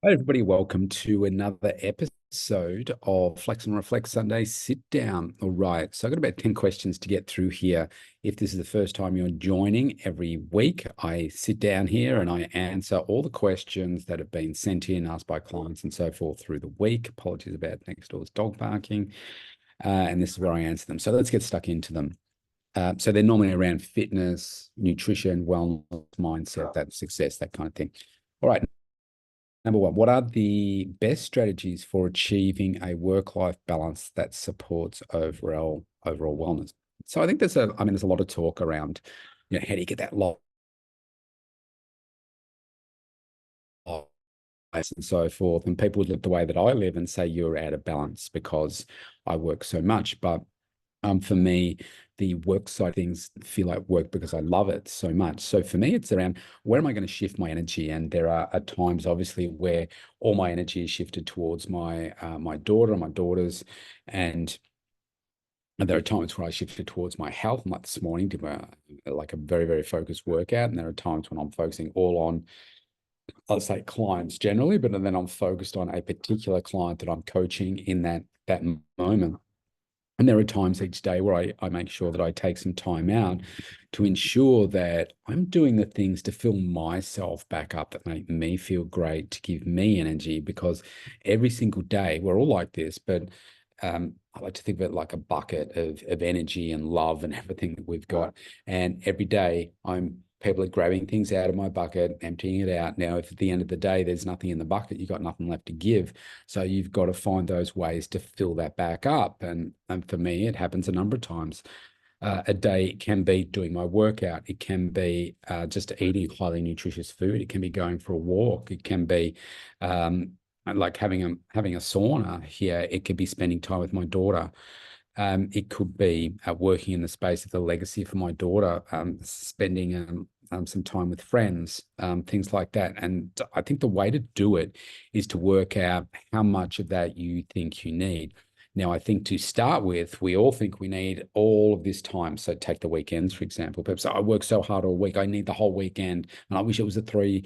Hi, everybody. Welcome to another episode of Flex and Reflect Sunday Sit Down. All right. So I've got about 10 questions to get through here. If this is the first time you're joining, every week I sit down here and I answer all the questions that have been sent in, asked by clients and so forth through the week. Apologies about next door's dog barking. And this is where I answer them. So let's get stuck into them. So they're normally around fitness, nutrition, wellness, mindset, that success, that kind of thing. All right. Number one, what are the best strategies for achieving a work-life balance that supports overall wellness? So I think there's a lot of talk around, how do you get that life and so forth. And people would look the way that I live and say you're out of balance because I work so much. But for me, the work side of things feel like work because I love it so much. So for me, it's around where am I going to shift my energy? And there are times, obviously, where all my energy is shifted towards my daughter and my daughters, and there are times where I shifted towards my health. Like this morning, did like a very, very focused workout, and there are times when I'm focusing all on, I'll say, clients generally, but then I'm focused on a particular client that I'm coaching in that moment. And there are times each day where I make sure that I take some time out to ensure that I'm doing the things to fill myself back up that make me feel great, to give me energy, because every single day we're all like this, but I like to think of it like a bucket of energy and love and everything that we've got. And every day people are grabbing things out of my bucket, emptying it out. Now, if at the end of the day there's nothing in the bucket, you've got nothing left to give. So you've got to find those ways to fill that back up. And for me, it happens a number of times. A day can be doing my workout. It can be just eating highly nutritious food. It can be going for a walk. It can be like having a sauna here. It could be spending time with my daughter. It could be working in the space of the legacy for my daughter, spending some time with friends, things like that. And I think the way to do it is to work out how much of that you think you need. Now, I think to start with, we all think we need all of this time. So take the weekends, for example. Perhaps I work so hard all week, I need the whole weekend, and I wish it was a three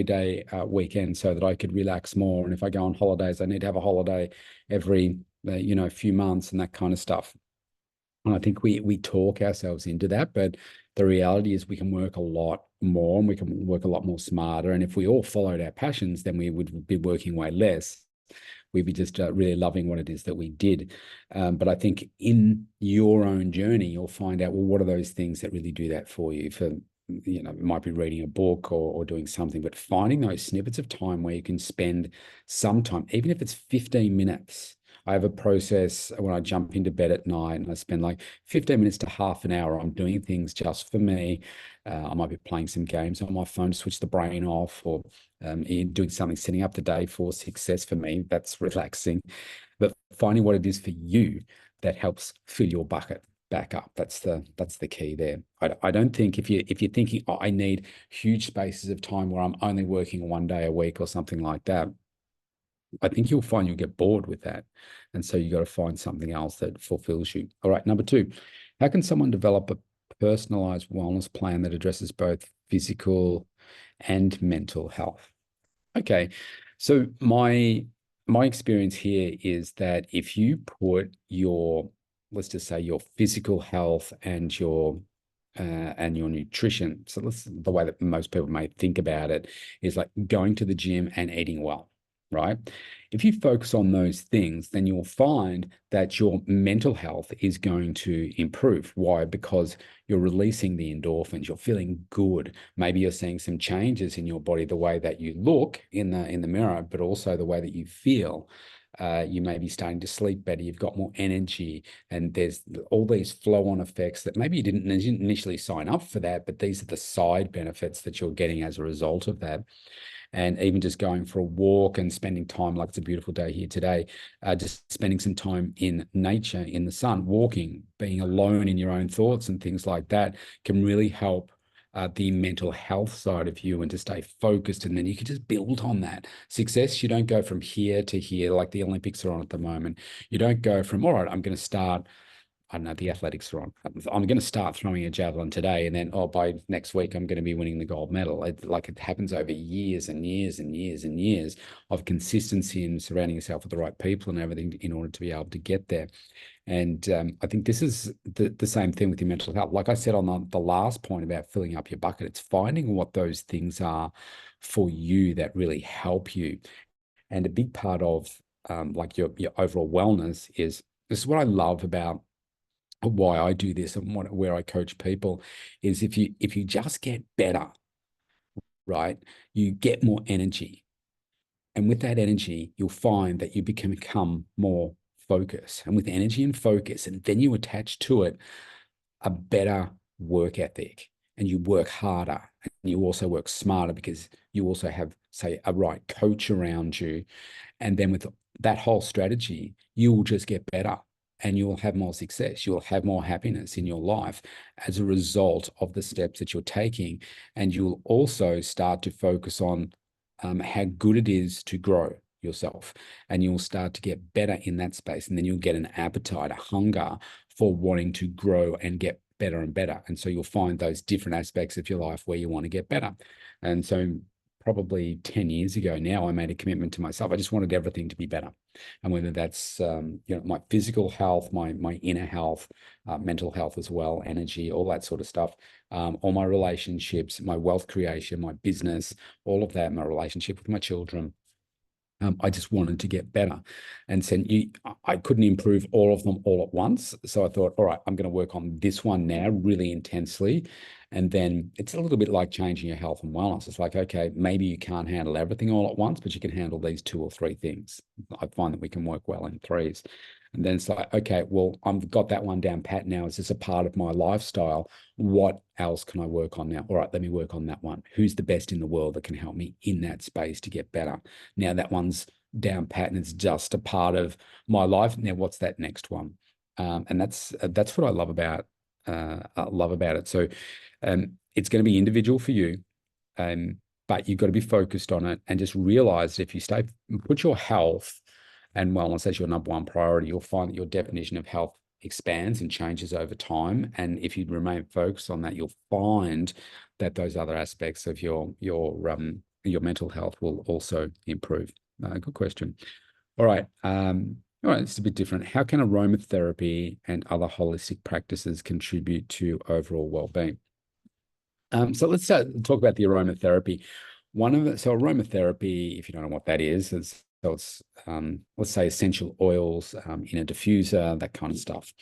day weekend so that I could relax more. And if I go on holidays, I need to have a holiday every few months and that kind of stuff. And I think we talk ourselves into that, but the reality is we can work a lot more and we can work a lot more smarter. And if we all followed our passions, then we would be working way less. We'd be just really loving what it is that we did. But I think in your own journey, you'll find out, well, what are those things that really do that for you? It might be reading a book or doing something, but finding those snippets of time where you can spend some time, even if it's 15 minutes. I have a process when I jump into bed at night and I spend like 15 minutes to half an hour. I'm doing things just for me. I might be playing some games on my phone to switch the brain off, or doing something, setting up the day for success for me. That's relaxing. But finding what it is for you that helps fill your bucket back up. That's the key there. I don't think if you're thinking, oh, I need huge spaces of time where I'm only working one day a week or something like that, I think you'll find you'll get bored with that. And so you got to find something else that fulfills you. All right, number two, how can someone develop a personalized wellness plan that addresses both physical and mental health? Okay. So my experience here is that if you put your, let's just say, your physical health and your nutrition. So that's the way that most people may think about it, is like going to the gym and eating well, right? If you focus on those things, then you'll find that your mental health is going to improve. Why? Because you're releasing the endorphins, you're feeling good. Maybe you're seeing some changes in your body, the way that you look in the mirror, but also the way that you feel. You may be starting to sleep better, you've got more energy, and there's all these flow-on effects that maybe you didn't initially sign up for that, but these are the side benefits that you're getting as a result of that. And even just going for a walk and spending time, like it's a beautiful day here today, just spending some time in nature, in the sun, walking, being alone in your own thoughts and things like that can really help the mental health side of you, and to stay focused. And then you can just build on that success. You don't go from here to here like the Olympics are on at the moment. You don't go from, all right, I'm going to start I don't know, the athletics are on. I'm going to start throwing a javelin today, and then, oh, by next week, I'm going to be winning the gold medal. It happens over years and years and years and years of consistency and surrounding yourself with the right people and everything in order to be able to get there. And I think this is the same thing with your mental health. Like I said on the last point about filling up your bucket, it's finding what those things are for you that really help you. And a big part of like your overall wellness is, this is what I love about why I do this and where I coach people, is if you just get better, right, you get more energy. And with that energy, you'll find that you become more focused. And with energy and focus, and then you attach to it a better work ethic, and you work harder, and you also work smarter because you also have, say, a right coach around you. And then with that whole strategy, you will just get better and you will have more success. You'll have more happiness in your life as a result of the steps that you're taking. And you'll also start to focus on how good it is to grow yourself, and you'll start to get better in that space. And then you'll get an appetite, a hunger for wanting to grow and get better and better. And so you'll find those different aspects of your life where you want to get better. And so probably 10 years ago now, I made a commitment to myself. I just wanted everything to be better. And whether that's, my physical health, my inner health, mental health as well, energy, all that sort of stuff, all my relationships, my wealth creation, my business, all of that, my relationship with my children. I just wanted to get better. And so I couldn't improve all of them all at once. So I thought, all right, I'm going to work on this one now really intensely. And then it's a little bit like changing your health and wellness. It's like, okay, maybe you can't handle everything all at once, but you can handle these 2 or 3 things. I find that we can work well in threes. And then it's like, okay, well, I've got that one down pat now. Is this a part of my lifestyle? What else can I work on now? All right, let me work on that one. Who's the best in the world that can help me in that space to get better? Now that one's down pat and it's just a part of my life. Now, what's that next one? And that's what I love about it. So it's going to be individual for you, but you've got to be focused on it and just realize that if you put your health and wellness as your number one priority, you'll find that your definition of health expands and changes over time. And if you remain focused on that, you'll find that those other aspects of your mental health will also improve. Good question. All right. All right, it's a bit different. How can aromatherapy and other holistic practices contribute to overall well-being? So let's talk about the aromatherapy. So aromatherapy, if you don't know what that is, it's let's say essential oils in a diffuser, that kind of stuff.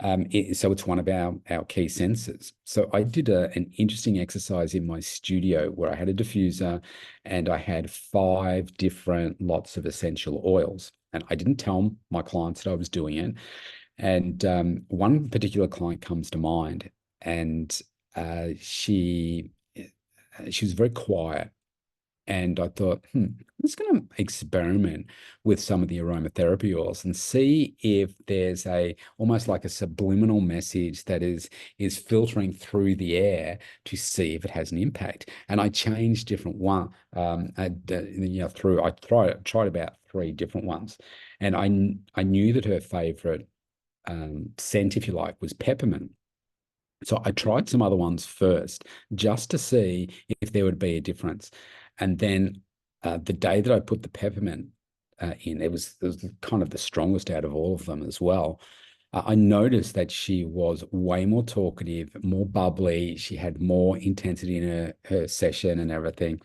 So it's one of our key senses. So I did an interesting exercise in my studio where I had a diffuser and I had 5 different lots of essential oils. And I didn't tell my clients that I was doing it. And one particular client comes to mind, and she was very quiet. And I thought, I'm just going to experiment with some of the aromatherapy oils and see if there's almost like a subliminal message that is filtering through the air to see if it has an impact. And I changed different one. I tried about 3 different ones, and I knew that her favorite scent, if you like, was peppermint. So I tried some other ones first just to see if there would be a difference. And then the day that I put the peppermint in, it was kind of the strongest out of all of them as well. I noticed that she was way more talkative, more bubbly. She had more intensity in her session and everything.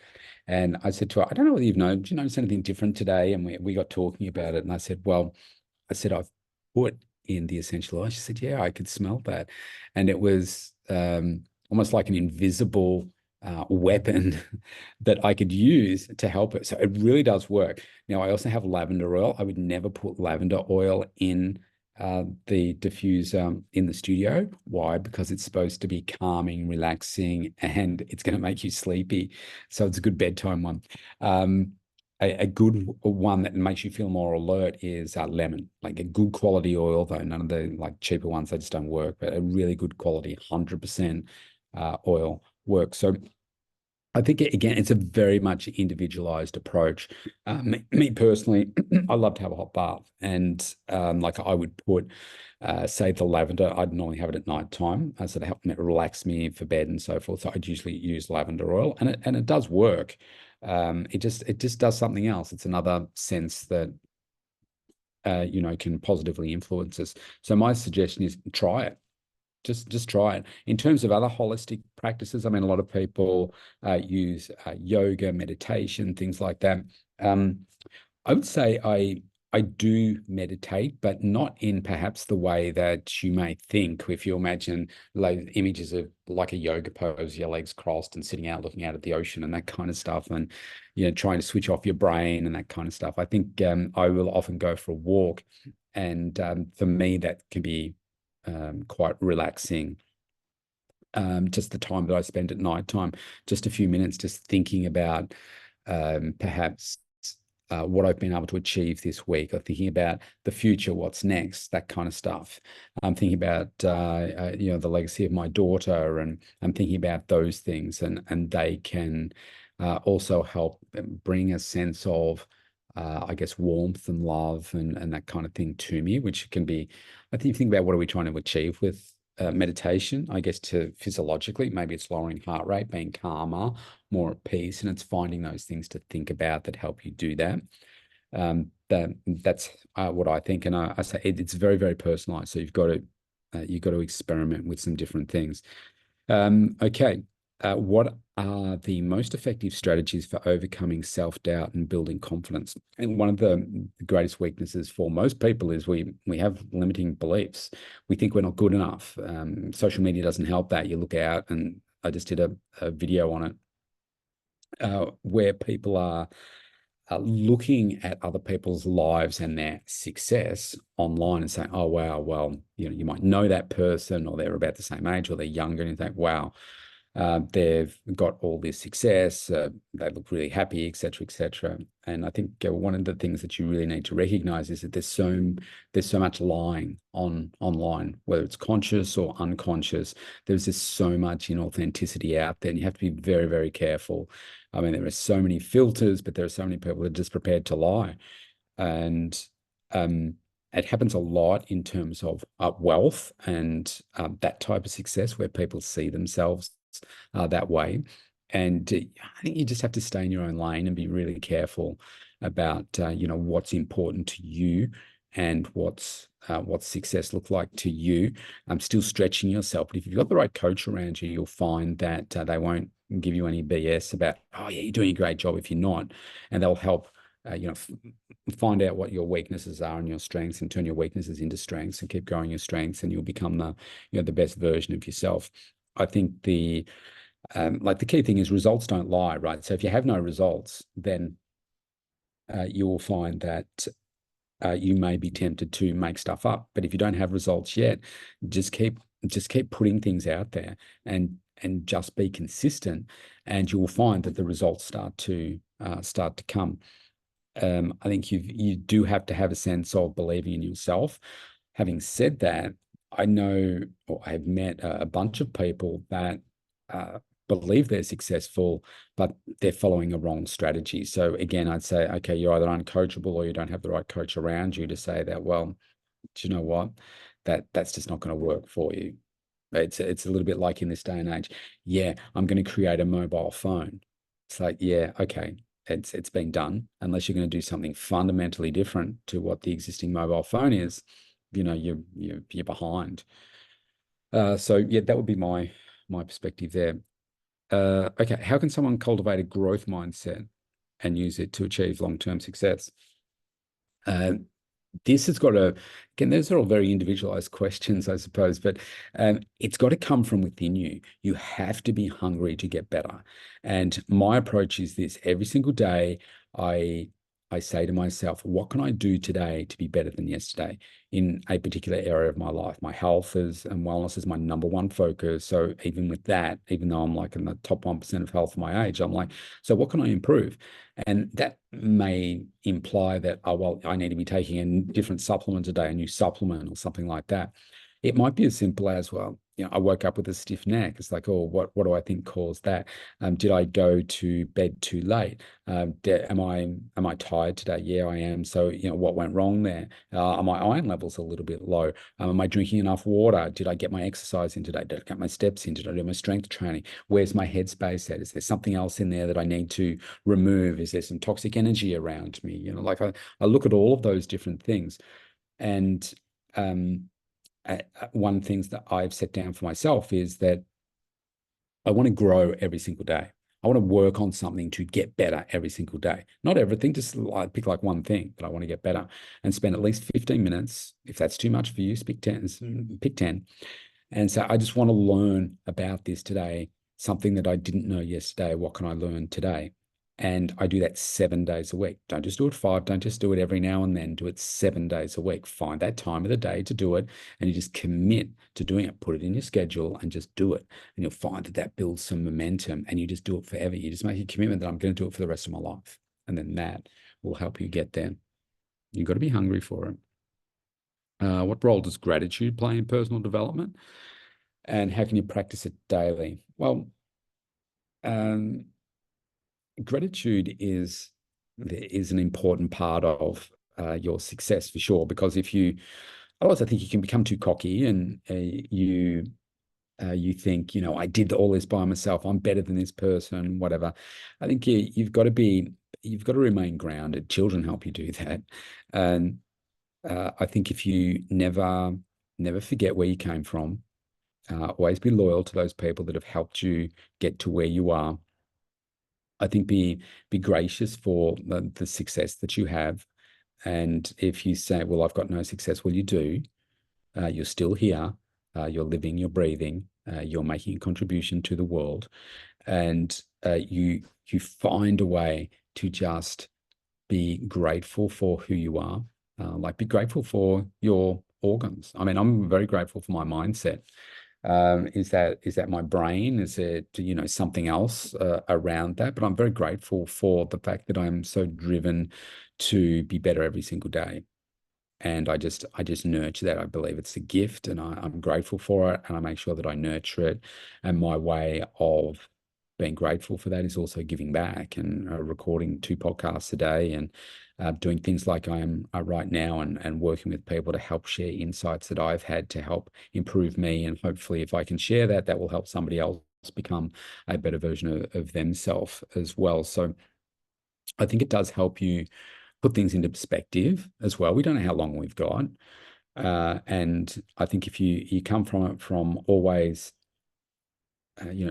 And I said to her, I don't know whether do you notice anything different today? And we got talking about it. And I said, I've put in the essential oil. She said, yeah, I could smell that. And it was almost like an invisible weapon that I could use to help it. So it really does work. Now, I also have lavender oil. I would never put lavender oil in the diffuser in the studio. Why? Because it's supposed to be calming, relaxing, and it's going to make you sleepy. So it's a good bedtime one. A good one that makes you feel more alert is lemon, like a good quality oil, though none of the like cheaper ones, they just don't work, but a really good quality 100% oil works. So I think, again, it's a very much individualized approach. Me personally, I love to have a hot bath, and like I would put say the lavender, I'd normally have it at night time, so to help me relax me for bed and so forth. So I'd usually use lavender oil, and it does work. It just does something else. It's another sense that can positively influence us. So my suggestion is try it. Just try it. In terms of other holistic practices, I mean, a lot of people use yoga, meditation, things like that. I would say I do meditate, but not in perhaps the way that you may think. If you imagine like images of like a yoga pose, your legs crossed and sitting out looking out at the ocean and that kind of stuff, and trying to switch off your brain and that kind of stuff. I think I will often go for a walk, and for me that can be quite relaxing. Just the time that I spend at night time, just a few minutes, just thinking about perhaps what I've been able to achieve this week, or thinking about the future, what's next, that kind of stuff. I'm thinking about the legacy of my daughter, and I'm thinking about those things, and they can also help bring a sense of I guess warmth and love and that kind of thing to me, which can be, I think, you think about what are we trying to achieve with meditation, I guess, to physiologically, maybe it's lowering heart rate, being calmer, more at peace, and it's finding those things to think about that help you do that. That's what I think, and I say it's very, very personalized. So you've got to experiment with some different things. Okay. What are the most effective strategies for overcoming self-doubt and building confidence? And one of the greatest weaknesses for most people is we have limiting beliefs. We think we're not good enough. Social media doesn't help that. You look out, and I just did a video on it where people are looking at other people's lives and their success online and saying, oh, wow, well, you might know that person, or they're about the same age, or they're younger, and you think, wow, they've got all this success, they look really happy, etc., etc. And I think one of the things that you really need to recognize is that there's so much lying online, whether it's conscious or unconscious. There's just so much inauthenticity out there, and you have to be very, very careful. I mean, there are so many filters, but there are so many people that are just prepared to lie. And it happens a lot in terms of wealth and that type of success, where people see themselves that way. And I think you just have to stay in your own lane and be really careful about what's important to you, and what's success look like to you. I'm still stretching yourself, but if you've got the right coach around you, you'll find that they won't give you any BS about, oh yeah, you're doing a great job if you're not, and they'll help find out what your weaknesses are and your strengths, and turn your weaknesses into strengths, and keep growing your strengths, and you'll become the best version of yourself. I think the key thing is results don't lie, right? So if you have no results, then you will find that you may be tempted to make stuff up. But if you don't have results yet, just keep putting things out there, and just be consistent, and you will find that the results start to come. I think you do have to have a sense of believing in yourself. Having said that, I know, or I've met a bunch of people that believe they're successful, but they're following a wrong strategy. So again, I'd say, okay, you're either uncoachable, or you don't have the right coach around you to say that, well, do you know what? That's just not going to work for you. It's a little bit like in this day and age. Yeah, I'm going to create a mobile phone. It's like, yeah, okay, it's been done. Unless you're going to do something fundamentally different to what the existing mobile phone is, you're behind. So yeah, that would be my perspective there. Okay, how can someone cultivate a growth mindset and use it to achieve long-term success? This has got to, again, those are all very individualized questions, I suppose, but it's got to come from within you. You have to be hungry to get better. And my approach is this: every single day, I say to myself, what can I do today to be better than yesterday in a particular area of my life? My health and wellness is my number one focus. So even with that, even though I'm like in the top 1% of health of my age, I'm like, so what can I improve? And that may imply that, oh, well, I need to be taking a different supplement a day, a new supplement or something like that. It might be as simple as, well, I woke up with a stiff neck. It's like, oh, what do I think caused that? Did I go to bed too late? Am I tired today? Yeah, I am. So, what went wrong there? Are my iron levels a little bit low? Am I drinking enough water? Did I get my exercise in today? Did I get my steps in? Did I do my strength training? Where's my headspace at? Is there something else in there that I need to remove? Is there some toxic energy around me? Like I look at all of those different things. And one of the things that I've set down for myself is that I want to grow every single day. I want to work on something to get better every single day. Not everything, just pick like one thing that I want to get better and spend at least 15 minutes. If that's too much for you, pick 10. And so I just want to learn about this today, something that I didn't know yesterday. What can I learn today? And I do that 7 days a week. Don't just do it 5. Don't just do it every now and then. Do it 7 days a week. Find that time of the day to do it, and you just commit to doing it. Put it in your schedule and just do it. And you'll find that that builds some momentum, and you just do it forever. You just make a commitment that I'm going to do it for the rest of my life. And then that will help you get there. You've got to be hungry for it. What role does gratitude play in personal development? And how can you practice it daily? Well, gratitude is an important part of your success for sure, because otherwise I think you can become too cocky, and you think, I did all this by myself. I'm better than this person, whatever. I think you've got to remain grounded. Children help you do that. And I think if you never forget where you came from, always be loyal to those people that have helped you get to where you are. I think be gracious for the success that you have. And if you say, well, I've got no success, well, you do. You're still here. You're living, you're breathing, you're making a contribution to the world. And you find a way to just be grateful for who you are. Like be grateful for your organs. I mean, I'm very grateful for my mindset. Is that my brain? Is it, something else around that? But I'm very grateful for the fact that I'm so driven to be better every single day. And I just nurture that. I believe it's a gift, and I'm grateful for it, and I make sure that I nurture it. And my way of being grateful for that is also giving back and recording 2 podcasts a day, and doing things like I am right now, and working with people to help share insights that I've had to help improve me. And hopefully if I can share that, that will help somebody else become a better version of themselves as well. So I think it does help you put things into perspective as well. We don't know how long we've got. And I think if you come from it from always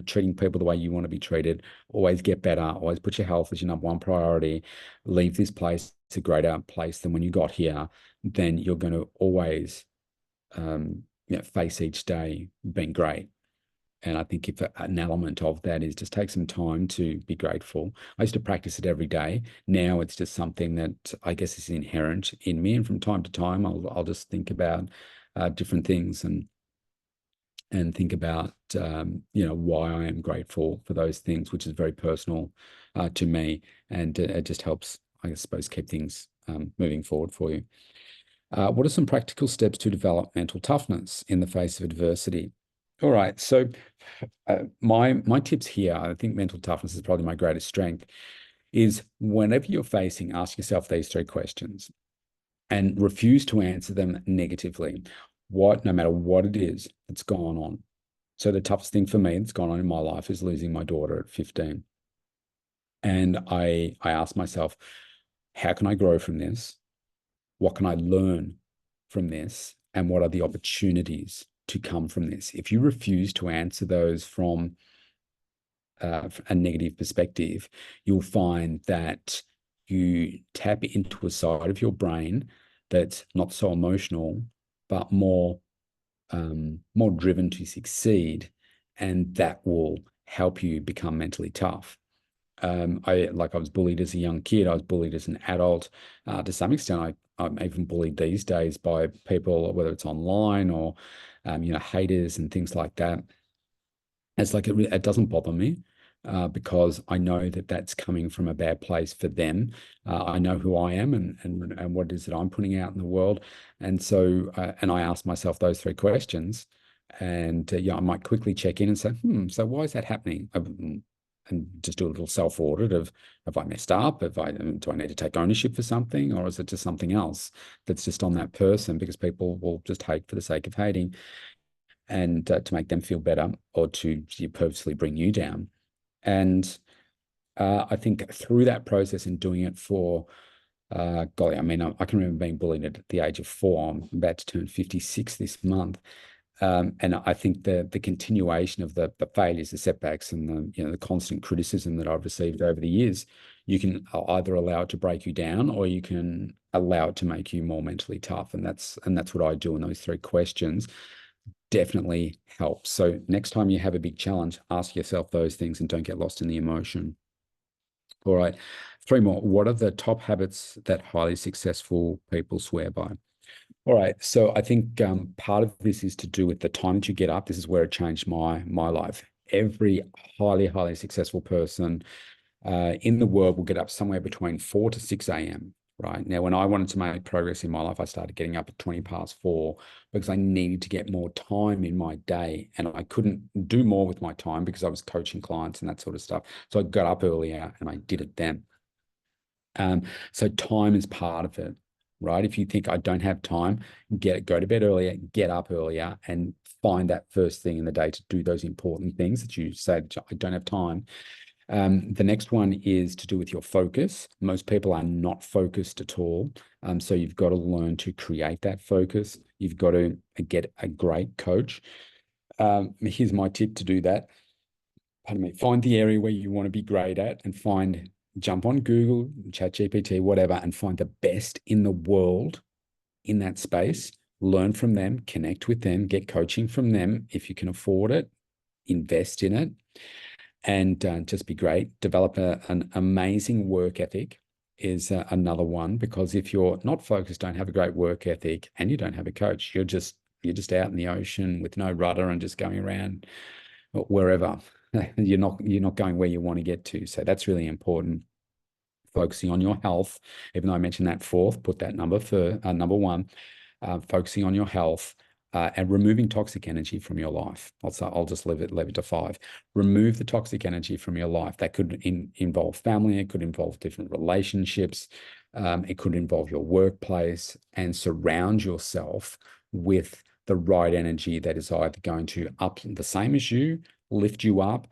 treating people the way you want to be treated, always get better, always put your health as your number one priority, leave this place a greater place than when you got here, then you're going to always face each day being great. And I think if an element of that is just take some time to be grateful. I used to practice it every day. Now it's just something that I guess is inherent in me. And from time to time, I'll just think about different things and think about why I am grateful for those things, which is very personal to me, and it just helps, I suppose, keep things moving forward for you. What are some practical steps to develop mental toughness in the face of adversity? All right, so my tips here, I think mental toughness is probably my greatest strength, is whenever you're facing, ask yourself these 3 questions and refuse to answer them negatively. No matter what it is that's gone on. So the toughest thing for me that's gone on in my life is losing my daughter at 15. And I asked myself, how can I grow from this? What can I learn from this? And what are the opportunities to come from this? If you refuse to answer those from a negative perspective, you'll find that you tap into a side of your brain that's not so emotional, but more driven to succeed, and that will help you become mentally tough. I was bullied as a young kid. I was bullied as an adult. To some extent, I'm even bullied these days by people, whether it's online or haters and things like that. It's like it doesn't bother me. Because I know that that's coming from a bad place for them. I know who I am and what it is that I'm putting out in the world. And so, and I ask myself those 3 questions, And yeah, I might quickly check in and say, so why is that happening? And just do a little self audit of, have I messed up? Do I need to take ownership for something, or is it just something else that's just on that person? Because people will just hate for the sake of hating, and to make them feel better, or to purposely bring you down. And I think through that process and doing it for, golly, I mean, I can remember being bullied at the age of 4. I'm about to turn 56 this month. And I think the continuation of the failures, the setbacks, and the constant criticism that I've received over the years, you can either allow it to break you down, or you can allow it to make you more mentally tough. And that's what I do in those 3 questions. Definitely helps. So next time you have a big challenge, ask yourself those things and don't get lost in the emotion. All right, 3 more. What are the top habits that highly successful people swear by? All right. So I think part of this is to do with the time that you get up. This is where it changed my life. Every highly successful person in the world will get up somewhere between 4 to 6 a.m. Right now, when I wanted to make progress in my life, I started getting up at 20 past 4 because I needed to get more time in my day, and I couldn't do more with my time because I was coaching clients and that sort of stuff. So I got up earlier and I did it then. So time is part of it, right? If you think I don't have time, go to bed earlier, get up earlier, and find that first thing in the day to do those important things that you said, I don't have time. The next one is to do with your focus. Most people are not focused at all. So you've got to learn to create that focus. You've got to get a great coach. Here's my tip to do that. Pardon me. Find the area where you want to be great at, and jump on Google, ChatGPT, whatever, and find the best in the world in that space. Learn from them, connect with them, get coaching from them. If you can afford it, invest in it, and just be great. Develop an amazing work ethic is another one, because if you're not focused, don't have a great work ethic, and you don't have a coach, you're just out in the ocean with no rudder and just going around wherever. You're not going where you want to get to. So that's really important. Focusing on your health, even though I mentioned that 4th, put that number for number 1. Focusing on your health and removing toxic energy from your life. I'll just leave it to 5. Remove the toxic energy from your life. That could involve family. It could involve different relationships. It could involve your workplace, and surround yourself with the right energy that is either going to up the same as you, lift you up.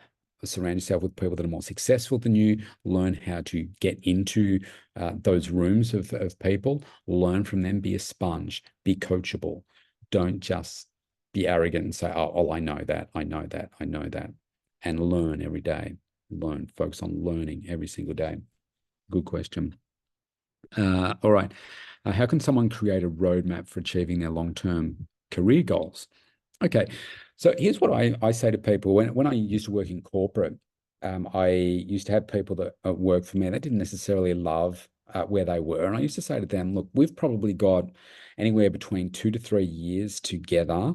Surround yourself with people that are more successful than you. Learn how to get into those rooms of people. Learn from them. Be a sponge. Be coachable. Don't just be arrogant and say, oh, I know that, I know that, I know that. And learn every day. Focus on learning every single day. Good question. All right. How can someone create a roadmap for achieving their long-term career goals? Okay. So here's what I say to people. When I used to work in corporate, I used to have people that work for me. They didn't necessarily love where they were. And I used to say to them, look, we've probably got anywhere between 2 to 3 years together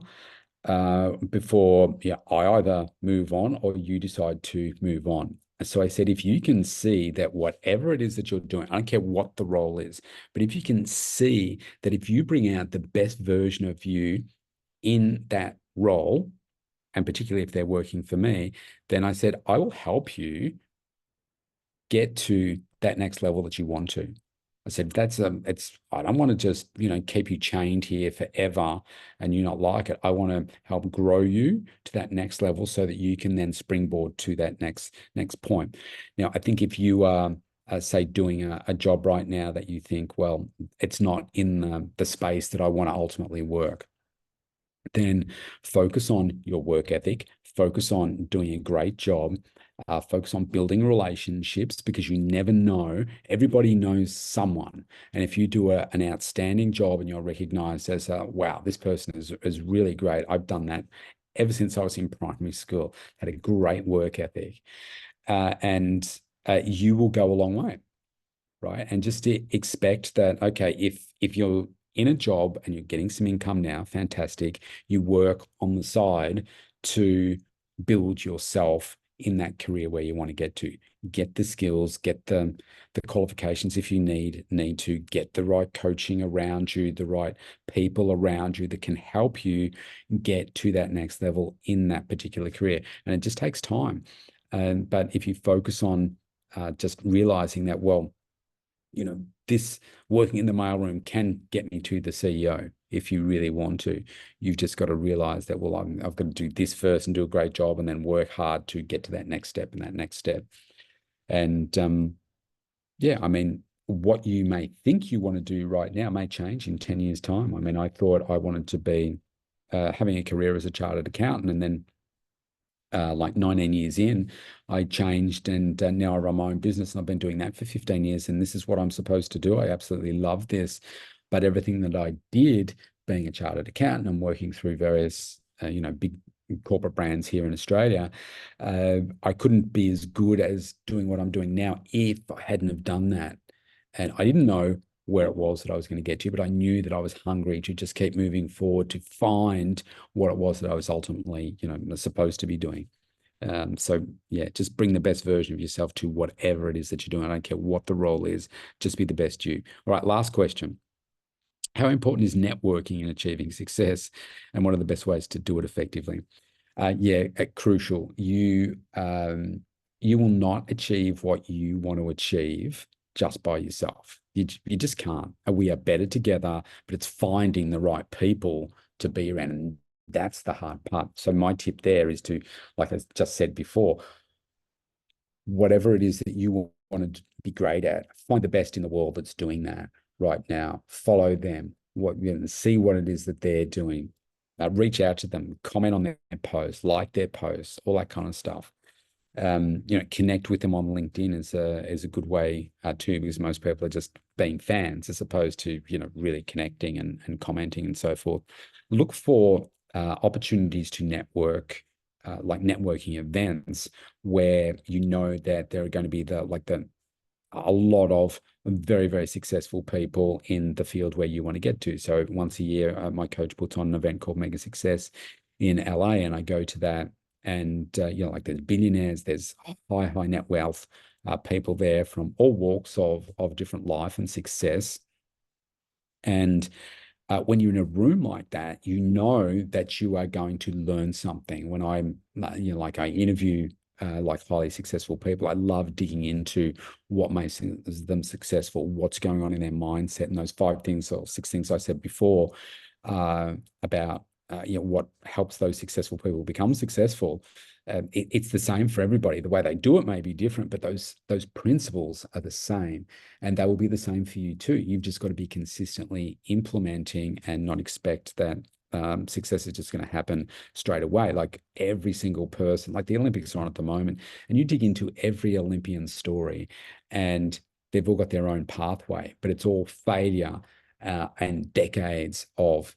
before I either move on or you decide to move on. So I said, if you can see that whatever it is that you're doing, I don't care what the role is, but if you can see that if you bring out the best version of you in that role, and particularly if they're working for me, then I said, I will help you get to that next level that you want to. I said, I don't want to just, keep you chained here forever and you not like it. I want to help grow you to that next level so that you can then springboard to that next point. Now, I think if you are, say, doing a job right now that you think, well, it's not in the space that I want to ultimately work, then focus on your work ethic, focus on doing a great job, focus on building relationships, because you never know. Everybody knows someone. And if you do an outstanding job and you're recognized as, wow, this person is really great. I've done that ever since I was in primary school, had a great work ethic. And you will go a long way, right? And just to expect that, okay, if you're in a job and you're getting some income now, fantastic. You work on the side to build yourself in that career where you want to get to. get the skills, get the qualifications if you need to, get the right coaching around you, the right people around you that can help you get to that next level in that particular career. And it just takes time. But if you focus on just realizing that, well, this working in the mailroom can get me to the CEO if you really want to. You've just got to realize that, well, I've got to do this first and do a great job and then work hard to get to that next step and that next step. And yeah, I mean, what you may think you want to do right now may change in 10 years' time. I mean, I thought I wanted to be having a career as a chartered accountant, and then like 19 years in, I changed, and now I run my own business, and I've been doing that for 15 years. And this is what I'm supposed to do. I absolutely love this. But everything that I did, being a chartered accountant and working through various, big corporate brands here in Australia, I couldn't be as good as doing what I'm doing now if I hadn't have done that. And I didn't know where it was that I was going to get to, but I knew that I was hungry to just keep moving forward to find what it was that I was ultimately, supposed to be doing. So yeah, just bring the best version of yourself to whatever it is that you're doing. I don't care what the role is, just be the best you. All right, last question. How important is networking in achieving success, and what are the best ways to do it effectively? Crucial. You will not achieve what you want to achieve just by yourself. You just can't. We are better together, but it's finding the right people to be around, and that's the hard part. So my tip there is to, like I just said before, whatever it is that you want to be great at, find the best in the world that's doing that right now. Follow them. See what it is that they're doing. Reach out to them, comment on their posts, like their posts, all that kind of stuff. Connect with them on LinkedIn is a good way too, because most people are just being fans as opposed to really connecting and commenting and so forth. Look for opportunities to network, like networking events where that there are going to be a lot of very, very successful people in the field where you want to get to. So once a year, my coach puts on an event called Mega Success in LA, and I go to that. And like there's billionaires, there's high net wealth people there from all walks of different life and success. And when you're in a room like that, you know that you are going to learn something. When I'm, like I interview like highly successful people, I love digging into what makes them successful, what's going on in their mindset, and those 5 things or 6 things I said before about what helps those successful people become successful. It's the same for everybody. The way they do it may be different, but those principles are the same, and they will be the same for you too. You've just got to be consistently implementing and not expect that success is just going to happen straight away. Like every single person, like the Olympics are on at the moment, and you dig into every Olympian story, and they've all got their own pathway, but it's all failure and decades of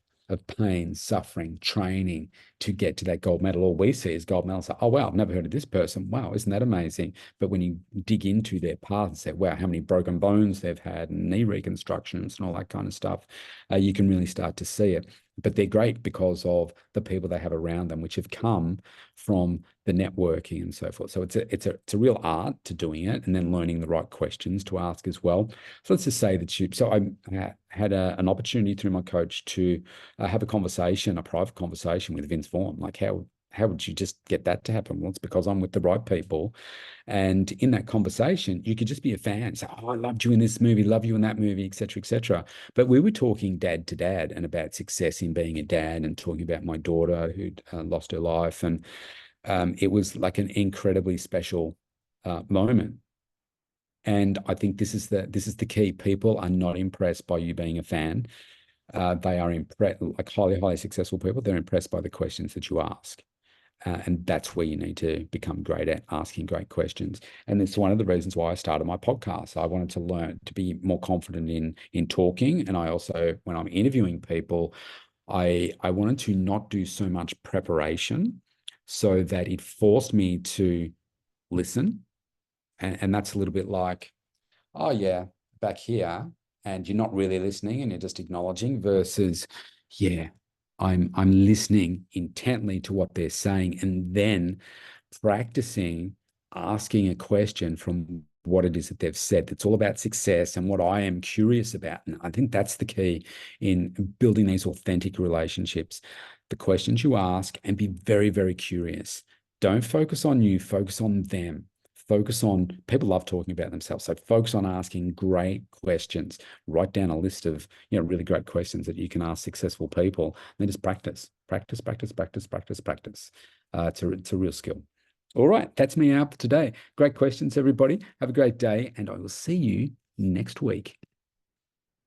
pain, suffering, training to get to that gold medal. All we see is gold medals. Like, oh, wow, I've never heard of this person. Wow, isn't that amazing? But when you dig into their path and say, wow, how many broken bones they've had and knee reconstructions and all that kind of stuff, you can really start to see it. But they're great because of the people they have around them, which have come from the networking and so forth. So it's a real art to doing it, and then learning the right questions to ask as well. So let's just say that so I had an opportunity through my coach to have a private conversation with Vince Vaughn. Like how would you just get that to happen? Well, it's because I'm with the right people. And in that conversation, you could just be a fan. Say, oh, I loved you in this movie, love you in that movie, et cetera, et cetera. But we were talking dad to dad and about success in being a dad, and talking about my daughter who'd lost her life. And it was like an incredibly special moment. And I think this is the key. People are not impressed by you being a fan. They are impressed, like highly successful people. They're impressed by the questions that you ask. And that's where you need to become great at asking great questions. And it's one of the reasons why I started my podcast. I wanted to learn to be more confident in talking. And I also, when I'm interviewing people, I wanted to not do so much preparation, so that it forced me to listen. And that's a little bit like, oh yeah, back here, and you're not really listening and you're just acknowledging, versus, yeah, I'm listening intently to what they're saying, and then practicing asking a question from what it is that they've said. It's all about success and what I am curious about. And I think that's the key in building these authentic relationships. The questions you ask, and be very, very curious. Don't focus on you, focus on them. Focus on, people love talking about themselves. So focus on asking great questions. Write down a list of, really great questions that you can ask successful people. And then just practice, practice, practice, practice, practice, practice. It's a real skill. All right, that's me out for today. Great questions, everybody. Have a great day, and I will see you next week.